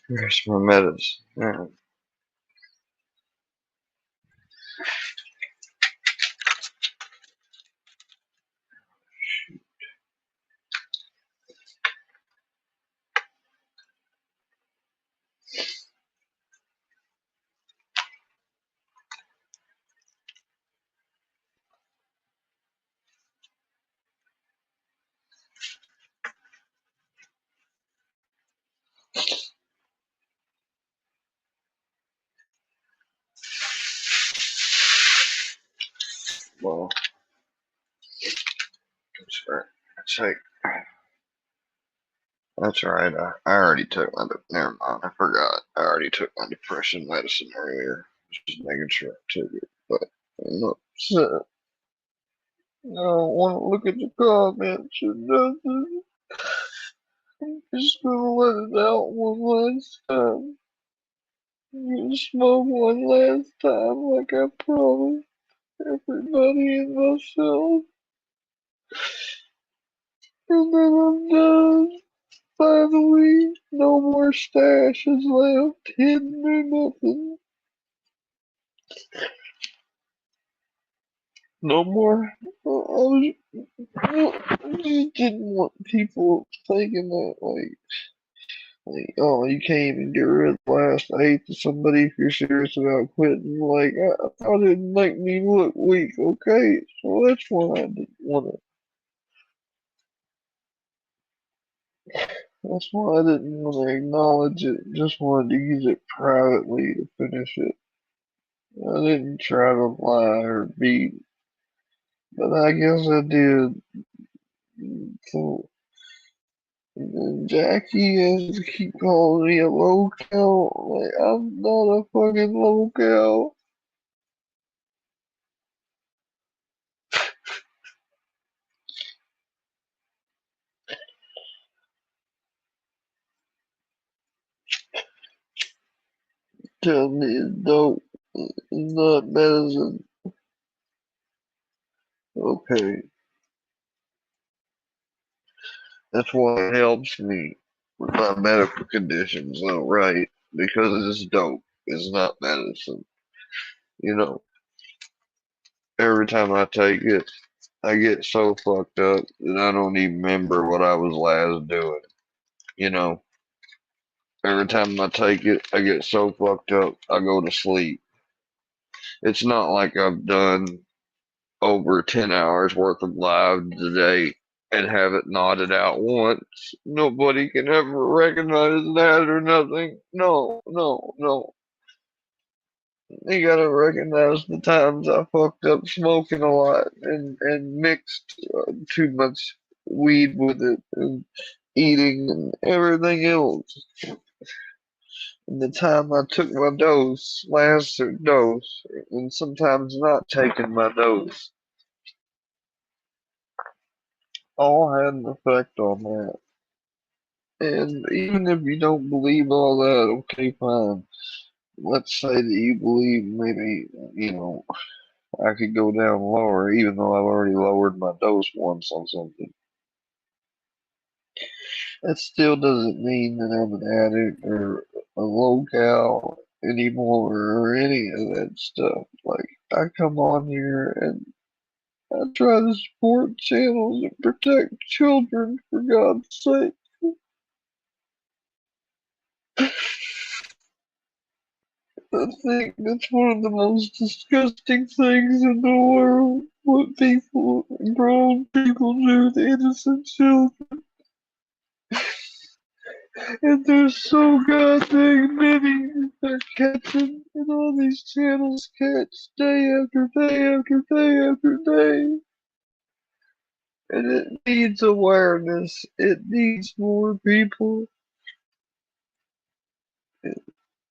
Here's my medicine. Yeah. Well, that's right. That's right. That's right. I already took my. Never mind. I forgot. I already took my depression medicine earlier. Just making sure I took it. But I'm upset. I don't want to look at the comments or nothing. I'm just gonna let it out one last time. I'm gonna smoke one last time, like I promised everybody and myself. And then I'm done. Finally, no more stashes left, hidden or nothing. No more. I just didn't want people thinking that, like, oh, you can't even get rid of the last eighth of somebody if you're serious about quitting. Like, I thought it'd make me look weak, okay? So that's why I didn't want to. That's why I didn't want to acknowledge it. Just wanted to use it privately to finish it. I didn't try to lie or beat, but I guess I did. So Jackie has to keep calling me a low cow. Like, I'm not a fucking low cow. Tell me it's dope. It's not medicine. Okay. That's why it helps me with my medical conditions, though, right? Because it's dope. It's not medicine. You know, every time I take it, I get so fucked up that I don't even remember what I was last doing. You know, every time I take it, I get so fucked up, I go to sleep. It's not like I've done over 10 hours worth of live today and haven't nodded out once. Nobody can ever recognize that or nothing. No, no, no. You gotta recognize the times I fucked up smoking a lot and mixed too much weed with it and eating and everything else. And the time I took my dose, last dose, and sometimes not taking my dose, all had an effect on that. And even if you don't believe all that, okay, fine. Let's say that you believe maybe, I could go down lower, even though I've already lowered my dose once on something. That still doesn't mean that I'm an addict or a low cal anymore or any of that stuff. Like, I come on here and I try to support channels and protect children, for God's sake. I think that's one of the most disgusting things in the world. What people, grown people do to innocent children. And there's so goddamn many they're catching, and all these channels catch day after day after day after day. And it needs awareness. It needs more people.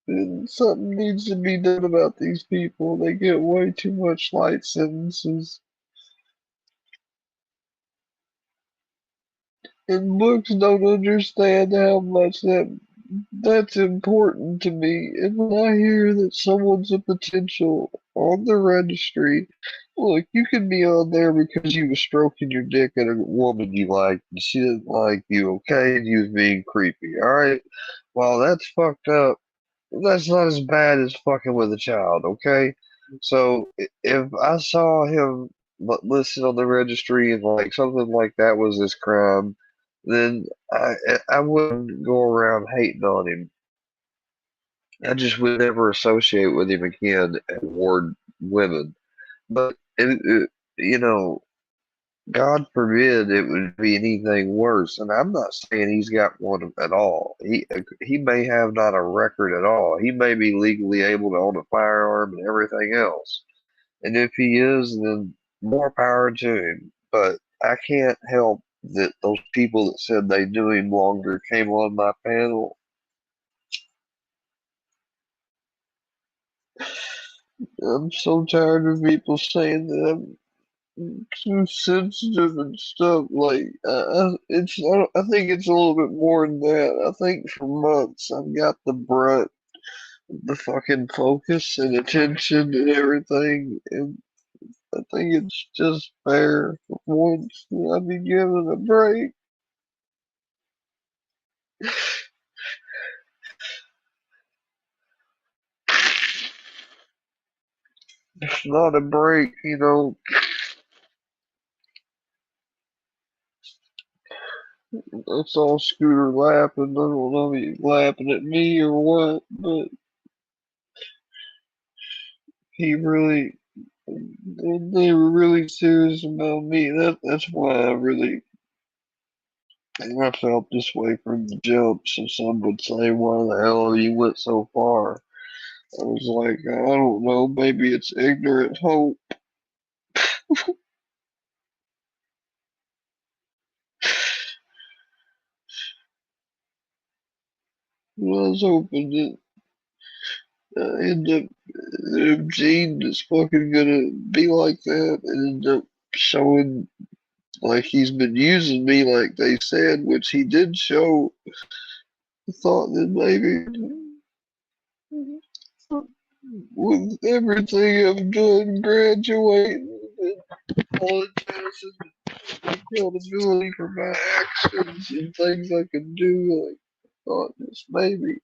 And something needs to be done about these people. They get way too much light sentences. And books don't understand how much that's important to me. And when I hear that someone's a potential on the registry, look, you can be on there because you was stroking your dick at a woman you liked and she didn't like you, okay? And you was being creepy, alright? Well, that's fucked up. That's not as bad as fucking with a child, okay? So if I saw him listed on the registry and like something like that was his crime, then I wouldn't go around hating on him. I just would never associate with him again and ward women. But you know, God forbid it would be anything worse. And I'm not saying he's got one at all. He may have not a record at all. He may be legally able to own a firearm and everything else. And if he is, then more power to him. But I can't help that those people that said they knew him longer came on my panel. I'm so tired of people saying that I'm too sensitive and stuff. Like, I think it's a little bit more than that. I think for months I've got the brunt, the fucking focus and attention and everything, and I think it's just fair for once that I be given a break. It's not a break, you know. That's all Scooter laughing. I don't know if he's laughing at me or what, but he really, they were really serious about me. That's why I felt this way from the jump. So some would say, "Why the hell you went so far?" I was like, I don't know. Maybe it's ignorant hope. I was hoping that end up if Gene is fucking gonna be like that and end up showing like he's been using me like they said, which he did show. I thought that maybe with everything I've done, graduating, and apologizing, accountability for my actions and things I can do, like I thought this maybe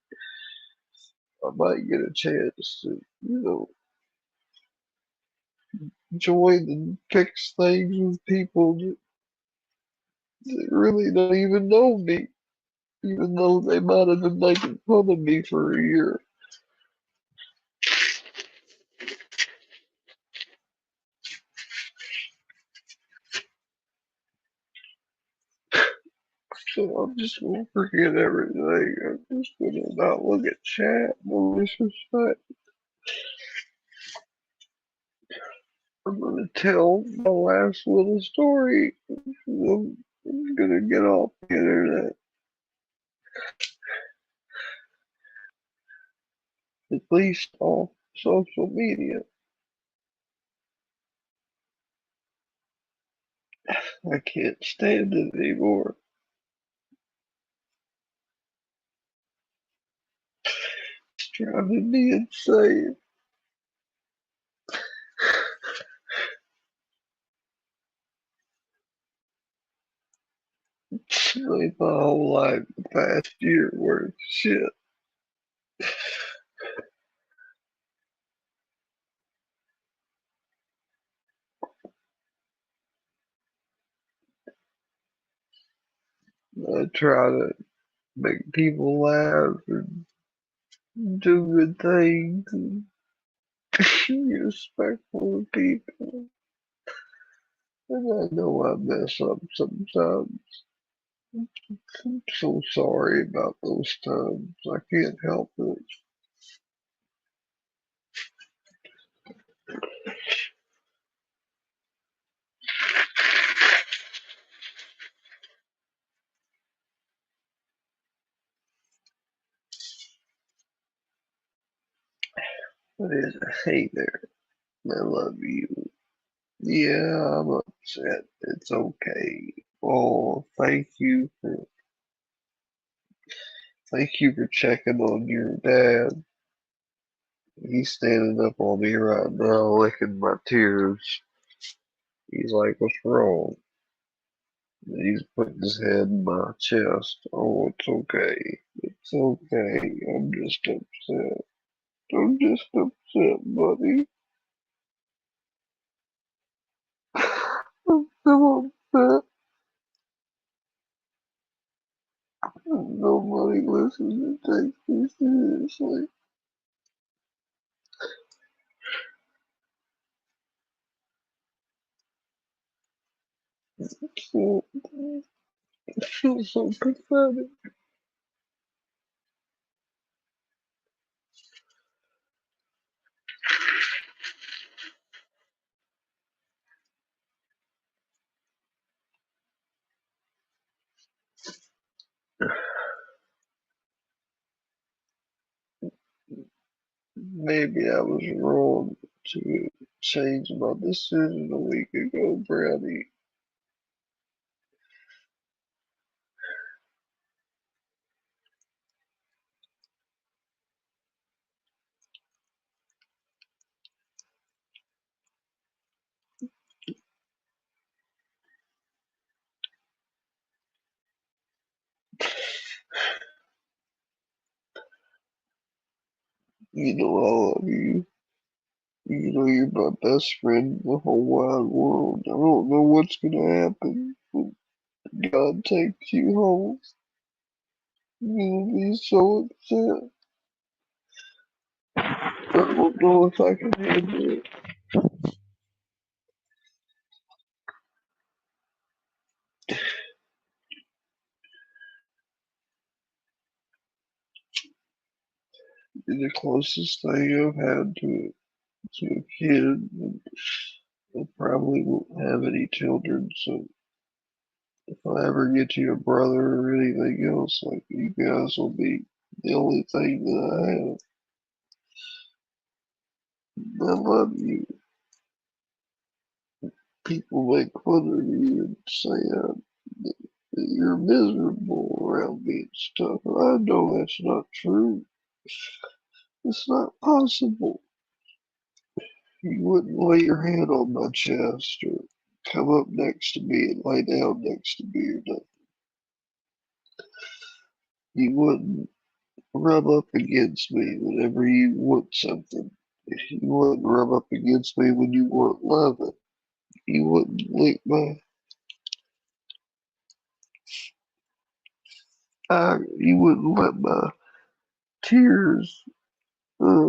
I might get a chance to, join and fix things with people that really don't even know me, even though they might have been making fun of me for a year. So I'm just gonna forget everything. I'm just gonna not look at chat, no disrespect. I'm gonna tell my last little story. I'm gonna get off the internet, at least off social media. I can't stand it anymore. It's driving me insane. Like my whole life, the past year worth of shit. I try to make people laugh and do good things and be respectful of people. And I know I mess up sometimes. I'm so sorry about those times. I can't help it. What is it? Hey there. I love you. Yeah, I'm upset. It's okay. Oh, thank you for checking on your dad. He's standing up on me right now, licking my tears. He's like, "What's wrong?" And he's putting his head in my chest. Oh, it's okay. It's okay. I'm just upset. I'm just upset, buddy. I'm so upset. Nobody listens and takes me seriously. So, I feel so pathetic. Maybe I was wrong to change my decision a week ago, Brownie. You know I love you. You know you're my best friend in the whole wide world. I don't know what's gonna happen when God takes you home. You're gonna be so upset. I don't know if I can handle it. You're the closest thing I've had to a kid. And I probably won't have any children, so if I ever get you a brother or anything else, like you guys will be the only thing that I have. I love you. People make fun of you and say that you're miserable around me and stuff. I know that's not true. It's not possible. You wouldn't lay your hand on my chest or come up next to me and lay down next to me or nothing. You wouldn't rub up against me whenever you want something. You wouldn't rub up against me when you want loving. You wouldn't lick my eye. You wouldn't let my tears uh,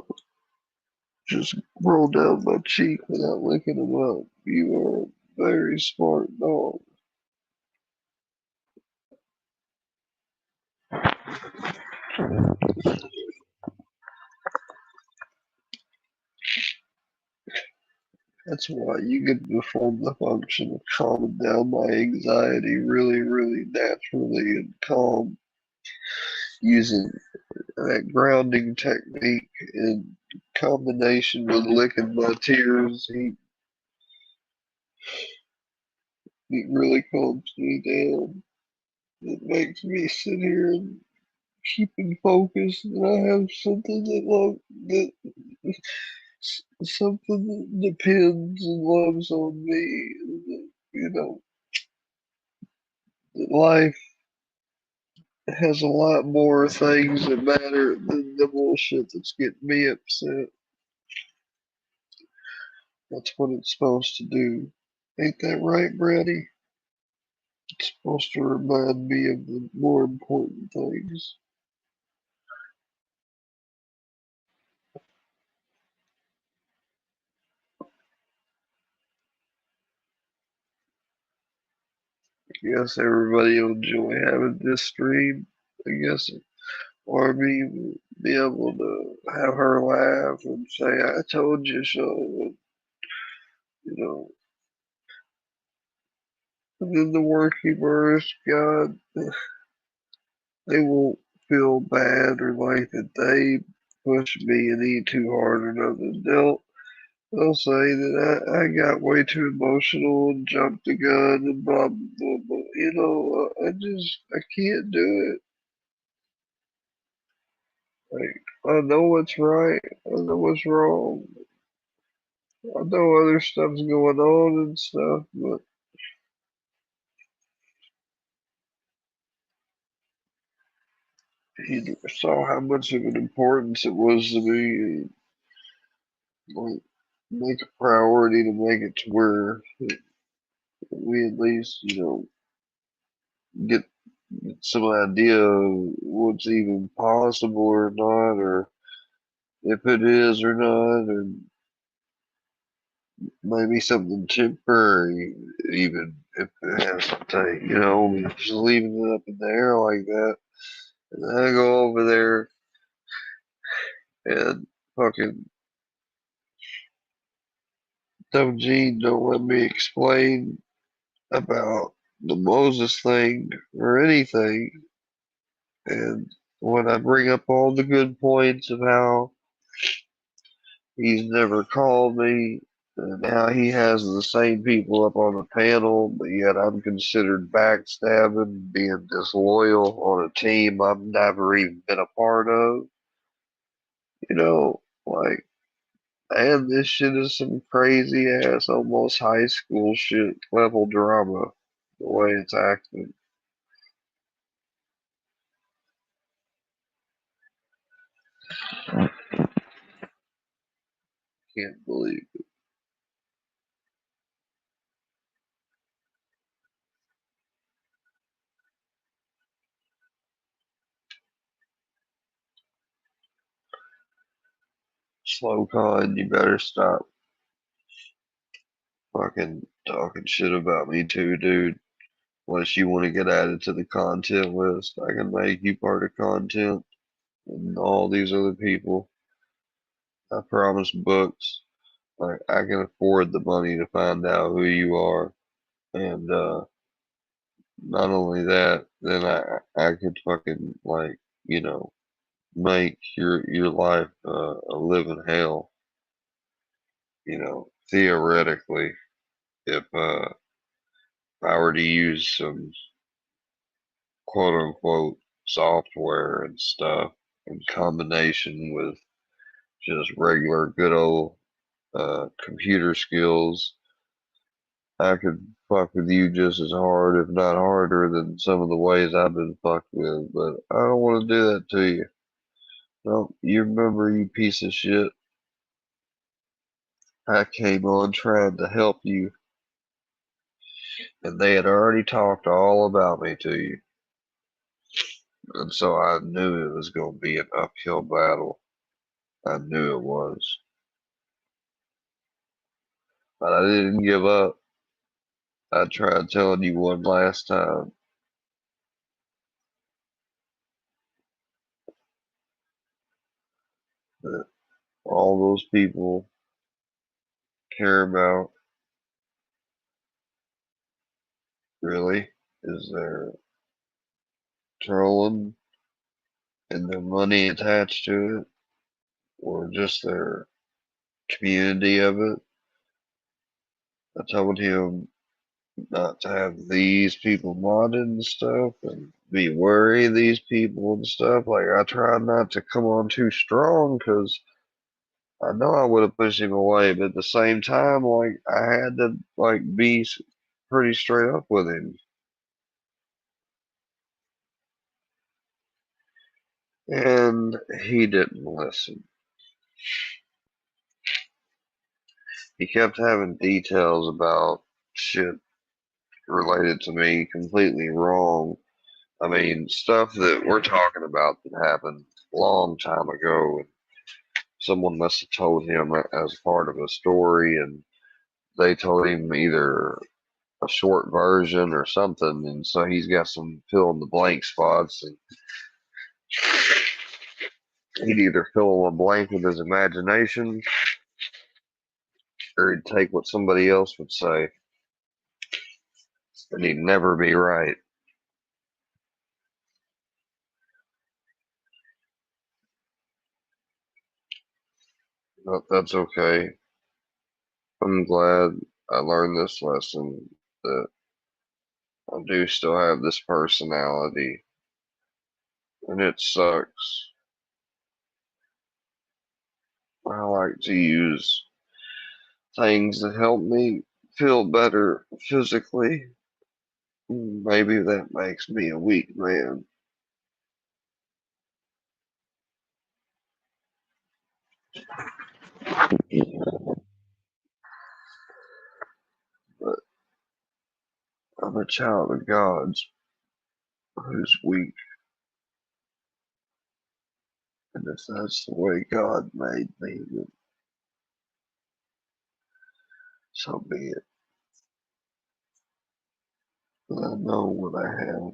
just roll down my cheek without licking them up. You are a very smart dog. That's why you get to perform the function of calming down my anxiety really, really naturally and calm using that grounding technique in combination with licking my tears. He really calms me down. It makes me sit here and keep in focus that I have something that something that depends and loves on me. That, you know, that life has a lot more things that matter than the bullshit that's getting me upset. That's what it's supposed to do. Ain't that right, Brady? It's supposed to remind me of the more important things. I guess everybody will enjoy having this stream. I guess Army will be able to have her laugh and say, "I told you so." And, you know, and then the workers, God, they won't feel bad or like that they push me any too hard or nothing. They'll say that I got way too emotional and jumped the gun and blah blah blah. Blah. I can't do it. Like I know what's right, I know what's wrong. I know other stuff's going on and stuff, but he saw how much of an importance it was to me, and like make a priority to make it to where we at least, get some idea of what's even possible or not, or if it is or not, and maybe something temporary, even if it has to take, just leaving it up in the air like that. And then I go over there and fucking dumb Gene don't let me explain about the Moses thing or anything. And when I bring up all the good points of how he's never called me, and how he has the same people up on the panel, but yet I'm considered backstabbing, being disloyal on a team I've never even been a part of. Like, and this shit is some crazy ass, almost high school shit level drama, the way it's acted. Can't believe it. Slow con, you better stop fucking talking shit about me too, dude. Unless you want to get added to the content list, I can make you part of content and all these other people. I promise books. Like I can afford the money to find out who you are, and not only that, then I could fucking make your life a living hell. Theoretically, if I were to use some quote unquote software and stuff in combination with just regular good old computer skills, I could fuck with you just as hard, if not harder, than some of the ways I've been fucked with. But I don't want to do that to you. No, you remember, you piece of shit. I came on trying to help you, and they had already talked all about me to you. And so I knew it was going to be an uphill battle. I knew it was. But I didn't give up. I tried telling you one last time that all those people care about really is their trolling and their money attached to it, or just their community of it. I told him not to have these people modded and stuff and be worried of these people and stuff. Like, I tried not to come on too strong because I know I would have pushed him away, but at the same time, like, I had to, like, be pretty straight up with him. And he didn't listen. He kept having details about shit related to me completely wrong. I mean, stuff that we're talking about that happened a long time ago. And someone must have told him as part of a story, and they told him either a short version or something. And so he's got some fill in the blank spots. And he'd either fill in the blank with his imagination or he'd take what somebody else would say, and he'd never be right. But that's okay. I'm glad I learned this lesson that I do still have this personality, and it sucks. I like to use things that help me feel better physically. Maybe that makes me a weak man. But I'm a child of God's who's weak. And if that's the way God made me, then so be it. But I know what I have.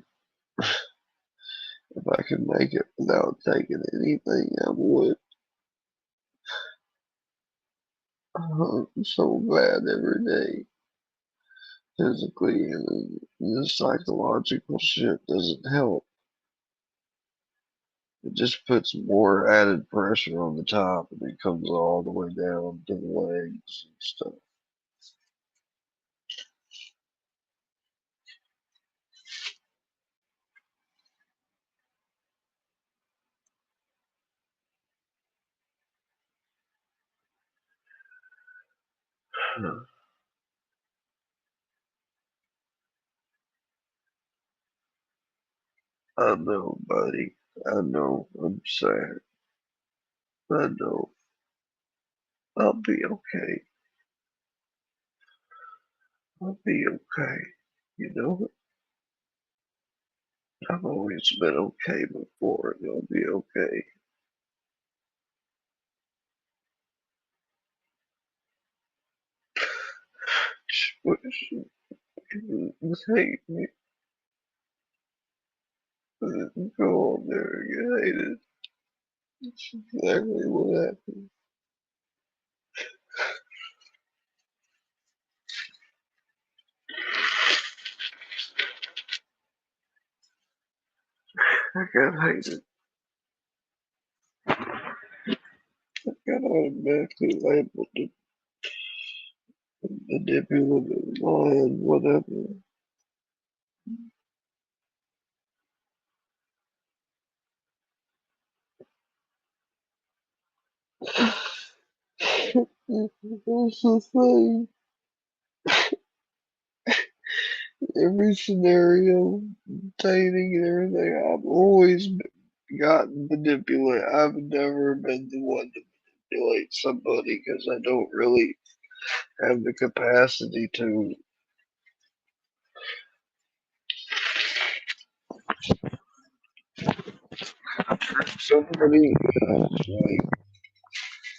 If I could make it without taking anything, I would. I hunt so bad every day, physically, and the psychological shit doesn't help. It just puts more added pressure on the top, and it comes all the way down to the legs and stuff. I know, buddy. I know. I'm sad. I know. I'll be okay. I'll be okay. You know, I've always been okay before, and I'll be okay. Hate me. Go on there and get hated. That's exactly what happened. I got hated. I got automatically labeled the manipulative, lying, whatever. That's the thing. Every scenario, dating and everything, I've always gotten manipulated. I've never been the one to manipulate somebody because I don't really have the capacity to. Somebody like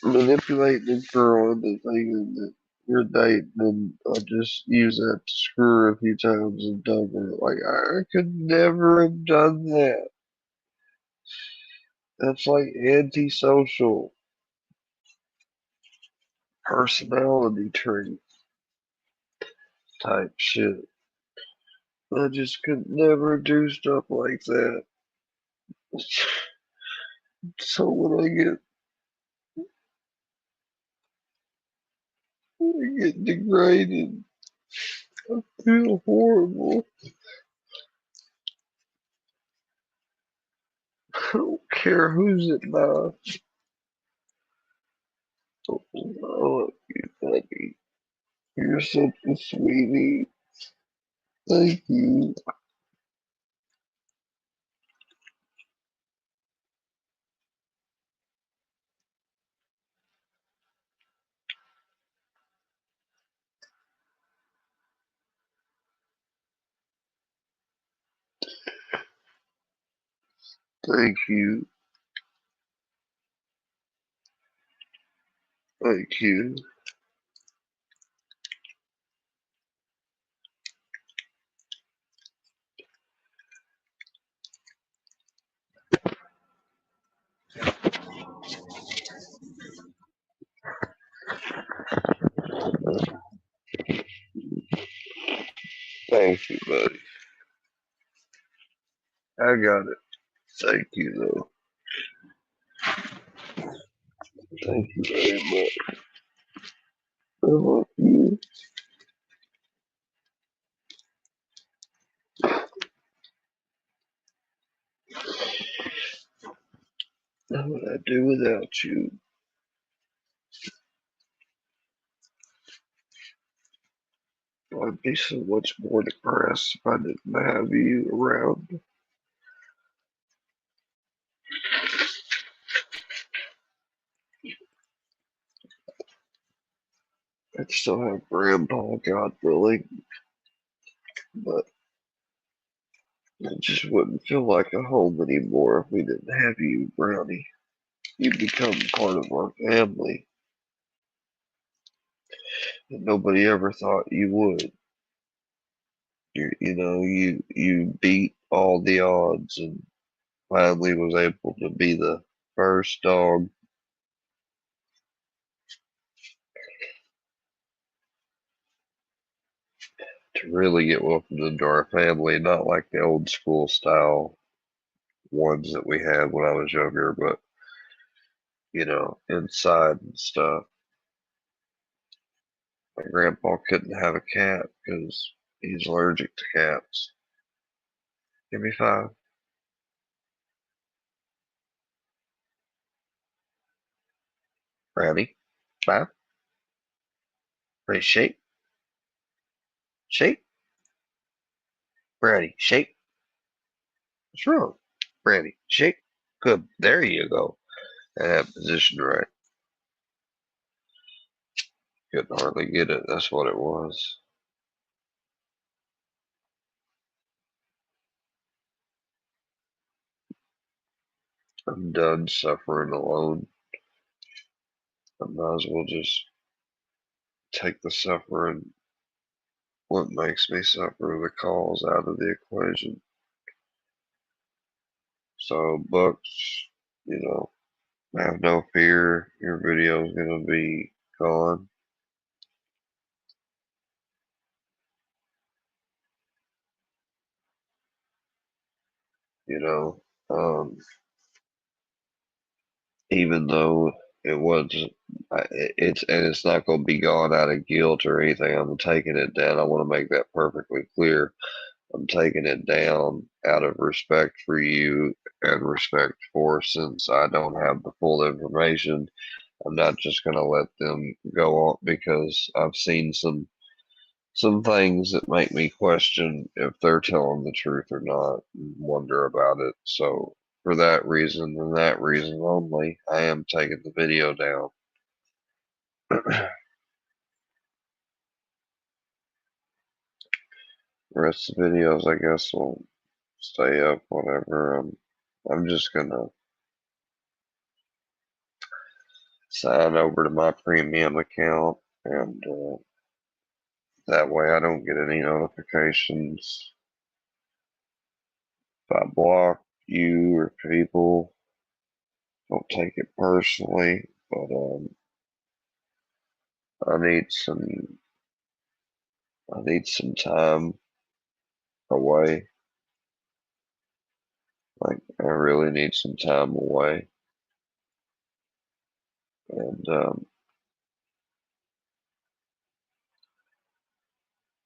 manipulate the girl into thinking that you're dating, and I just use that to screw her a few times and dump her. Like I could never have done that. That's like antisocial personality trait type shit. I just could never do stuff like that. So when I get degraded, I feel horrible. I don't care who's it by. Oh, I love you, buddy. You're such a sweetie. Thank you. Thank you. Thank you. Thank you, buddy. I got it. Thank you, though. Thank you very much. I love you. What would I do without you? I'd be so much more depressed if I didn't have you around. I'd still have Grandpa, God willing, but it just wouldn't feel like a home anymore if we didn't have you, Brownie. You become part of our family, and nobody ever thought you would. You beat all the odds and finally was able to be the first dog to really get welcomed into our family, not like the old school style ones that we had when I was younger, but inside and stuff. My grandpa couldn't have a cat because he's allergic to cats. Give me five. Brownie. Five. Ready, shake. Shake. Brownie, shake. What's wrong? Brownie, shake. Good. There you go. I have positioned right. Couldn't hardly get it. That's what it was. I'm done suffering alone. I might as well just take the suffering, what makes me suffer, the cause out of the equation. So, Bucks, have no fear. Your video is going to be gone. You know, um, even though it was, it's not going to be gone out of guilt or anything. I'm taking it down. I want to make that perfectly clear. I'm taking it down out of respect for you and respect for, since I don't have the full information. I'm not just going to let them go on because I've seen some things that make me question if they're telling the truth or not and wonder about it. So for that reason and that reason only, I am taking the video down. The rest of the videos, I guess, will stay up, whatever. I'm just gonna sign over to my premium account, and that way I don't get any notifications if I block you or people. Don't take it personally, but I need some I need some time away. Like I really need some time away, and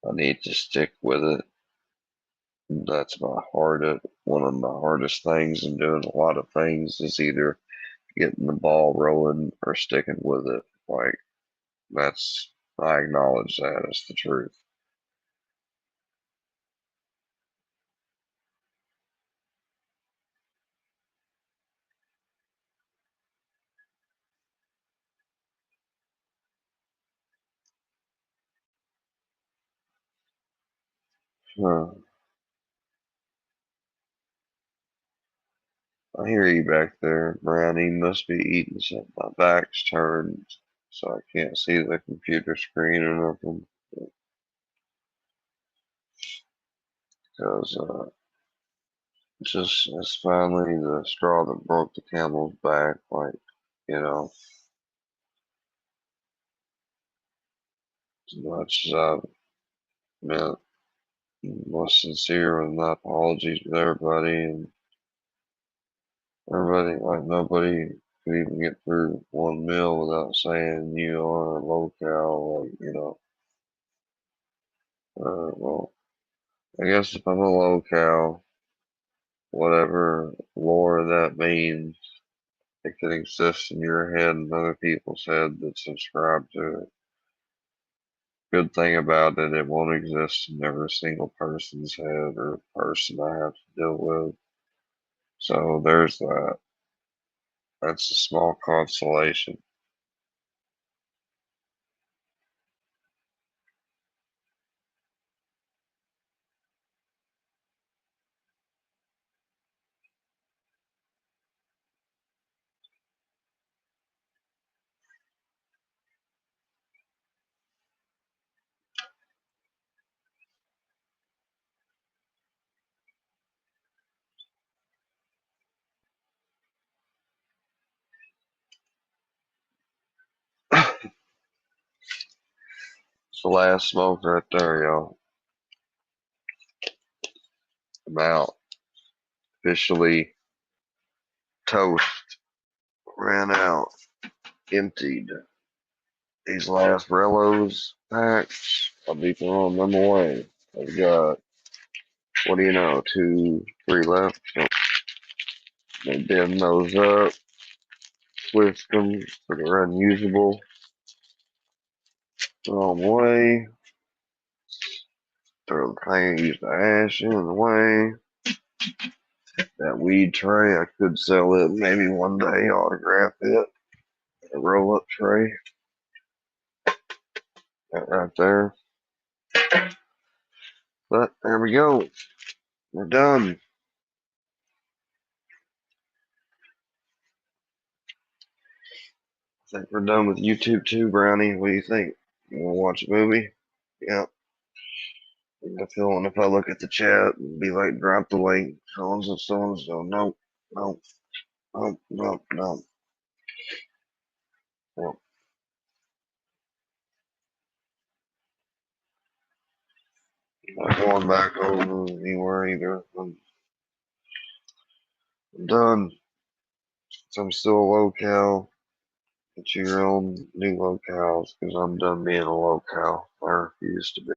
I need to stick with it. That's my one of my hardest things in doing a lot of things is either getting the ball rolling or sticking with it. Like that's I acknowledge that as the truth. Huh. I hear you back there, Brownie. Must be eating something. My back's turned, so I can't see the computer screen or nothing. Because just it's finally the straw that broke the camel's back. Like, you know, as much as I've been was sincere with my apologies with everybody, and everybody, like, nobody could even get through one meal without saying you are a low-cal, like, well, I guess if I'm a low-cal, whatever lore that means, it can exist in your head and other people's head that subscribe to it. Good thing about it, it won't exist in every single person's head or person I have to deal with. So there's that. That's a small consolation. It's the last smoke right there, y'all. I'm out. Officially toast. Ran out. Emptied. These last Rellos packs, I'll be throwing them away. I've got, what do you know, 2, 3 left. So they bin those up, twist them so they're unusable, throw them away, throw the thing, use the ash in the way. That weed tray, I could sell it maybe one day, autograph it. A roll up tray. That right there. But there we go. We're done. I think we're done with YouTube too, Brownie. What do you think? You want to watch a movie? Yeah. I feel if I look at the chat and be like, drop the link, so and so, so and so. Nope, nope, nope, nope, nope. Nope. Not going back over anywhere either. I'm done. So I'm still a low-cal. Get your own new locales because I'm done being a low-cal. I refuse to be.